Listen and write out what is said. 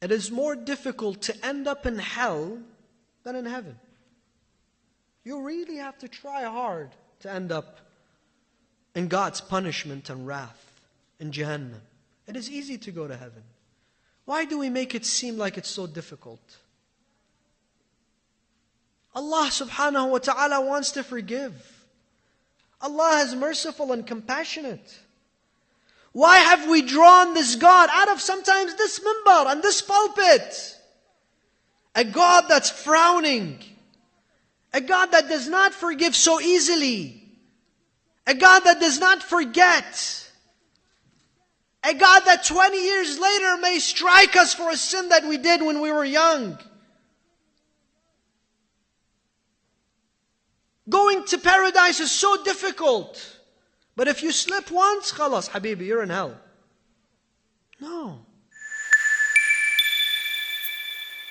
It is more difficult to end up in hell than in heaven. You really have to try hard to end up in God's punishment and wrath, in Jahannam. It is easy to go to heaven. Why do we make it seem like it's so difficult? Allah subhanahu wa ta'ala wants to forgive. Allah is merciful and compassionate. Why have we drawn this God out of sometimes this minbar and this pulpit? A God that's frowning. A God that does not forgive so easily. A God that does not forget. A God that 20 years later may strike us for a sin that we did when we were young. Going to paradise is so difficult. But if you slip once, khalas, habibi, you're in hell. No.